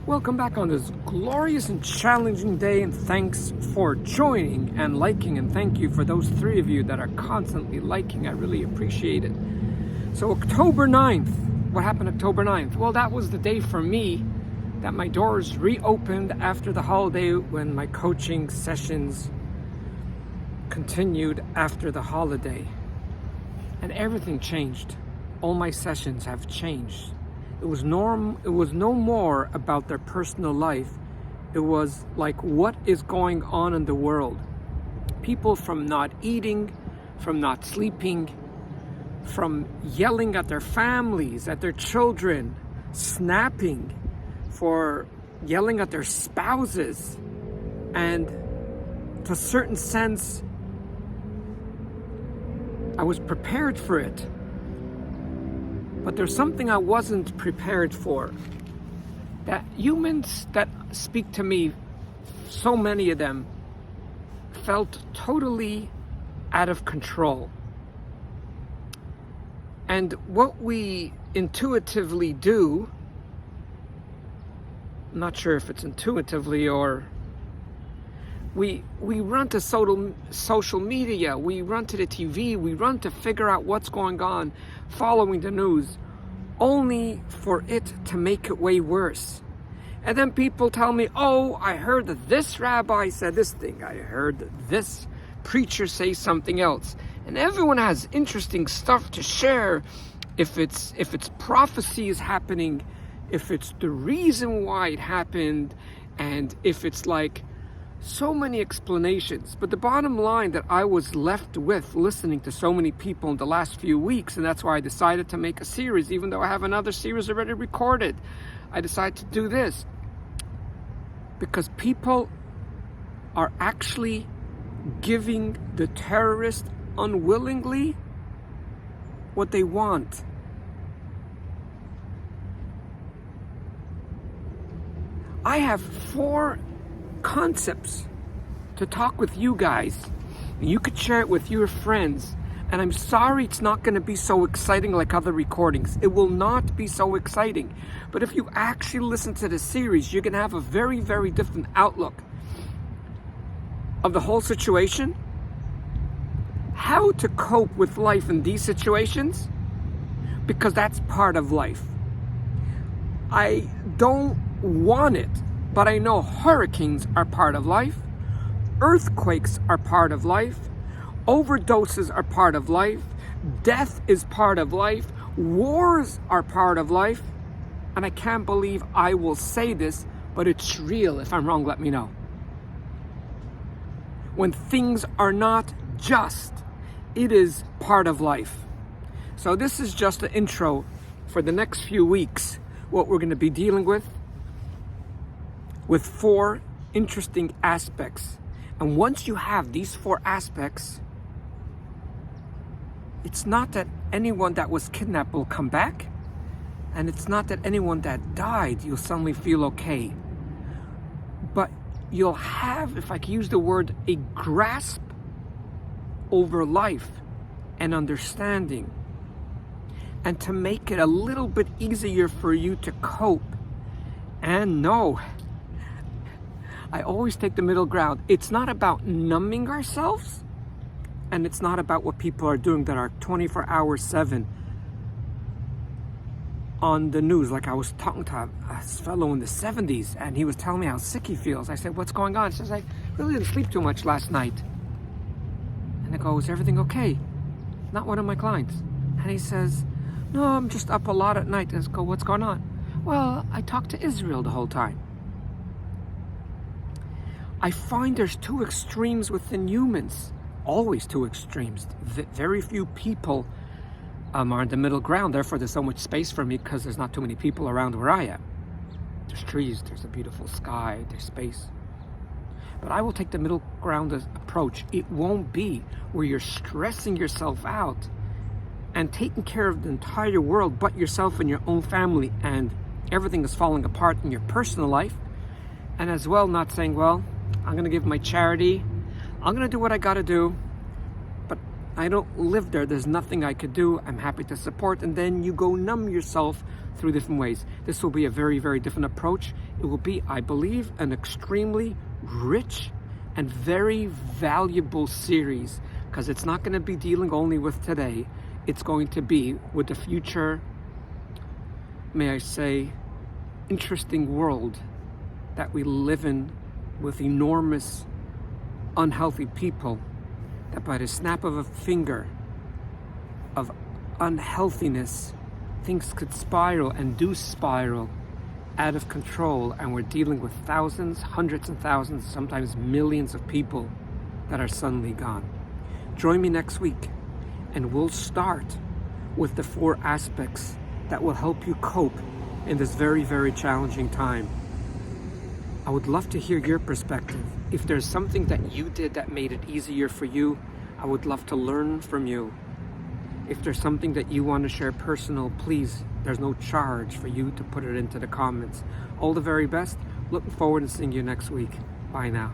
Welcome back on this glorious and challenging day, and thanks for joining and liking, and thank you for those 3 of you that are constantly liking. I really appreciate it. So October 9th, what happened October 9th? Well, that was the day for me that my doors reopened after the holiday, when my coaching sessions continued after the holiday. And everything changed. All my sessions have changed. It was no more about their personal life. It was like, what is going on in the world? People from not eating, from not sleeping, from yelling at their families, at their children, snapping, for yelling at their spouses. And to a certain sense, I was prepared for it. But there's something I wasn't prepared for. That humans that speak to me, so many of them, felt totally out of control. And what we intuitively do, I'm not sure if it's intuitively or we run to social media, we run to the TV, we run to figure out what's going on, following the news, only for it to make it way worse. And then people tell me, oh, I heard that this rabbi said this thing, I heard that this preacher say something else. And everyone has interesting stuff to share, if it's prophecy is happening, if it's the reason why it happened, and if it's like so many explanations. But the bottom line that I was left with, listening to so many people in the last few weeks, and that's why I decided to make a series, even though I have another series already recorded. I decided to do this because people are actually giving the terrorist unwillingly what they want. I have 4 concepts to talk with you guys, and you could share it with your friends. And I'm sorry it's not going to be so exciting like other recordings. It will not be so exciting. But if you actually listen to the series, you're going to have a very, very different outlook of the whole situation, how to cope with life in these situations, because that's part of life. I don't want it, but I know hurricanes are part of life, earthquakes are part of life, overdoses are part of life, death is part of life, wars are part of life, and I can't believe I will say this, but it's real. If I'm wrong, let me know. When things are not just, it is part of life. So this is just the intro for the next few weeks, what we're going to be dealing with 4 interesting aspects. And once you have these 4 aspects, it's not that anyone that was kidnapped will come back, and it's not that anyone that died, you'll suddenly feel okay. But you'll have, if I can use the word, a grasp over life and understanding, and to make it a little bit easier for you to cope. And no, I always take the middle ground. It's not about numbing ourselves, and it's not about what people are doing that are 24 hours 7 on the news. Like, I was talking to a fellow in the 70s, and he was telling me how sick he feels. I said, what's going on? He says, I really didn't sleep too much last night. And I go, is everything okay? Not one of my clients. And he says, no, I'm just up a lot at night. And I go, what's going on? Well, I talked to Israel the whole time. I find there's 2 extremes within humans, always 2 extremes. Very few people are in the middle ground, therefore there's so much space for me, because there's not too many people around where I am. There's trees, there's a beautiful sky, there's space. But I will take the middle ground approach. It won't be where you're stressing yourself out and taking care of the entire world but yourself and your own family, and everything is falling apart in your personal life. And as well, not saying, well, I'm going to give my charity, I'm going to do what I got to do, but I don't live there. There's nothing I could do. I'm happy to support. And then you go numb yourself through different ways. This will be a very, very different approach. It will be, I believe, an extremely rich and very valuable series, because it's not going to be dealing only with today. It's going to be with the future, may I say, interesting world that we live in, with enormous unhealthy people, that by the snap of a finger of unhealthiness, things could spiral and do spiral out of control, and we're dealing with thousands, hundreds and thousands, sometimes millions of people that are suddenly gone. Join me next week, and we'll start with the 4 aspects that will help you cope in this very, very challenging time. I would love to hear your perspective. If there's something that you did that made it easier for you, I would love to learn from you. If there's something that you want to share personal, please, there's no charge for you to put it into the comments. All the very best. Looking forward to seeing you next week. Bye now.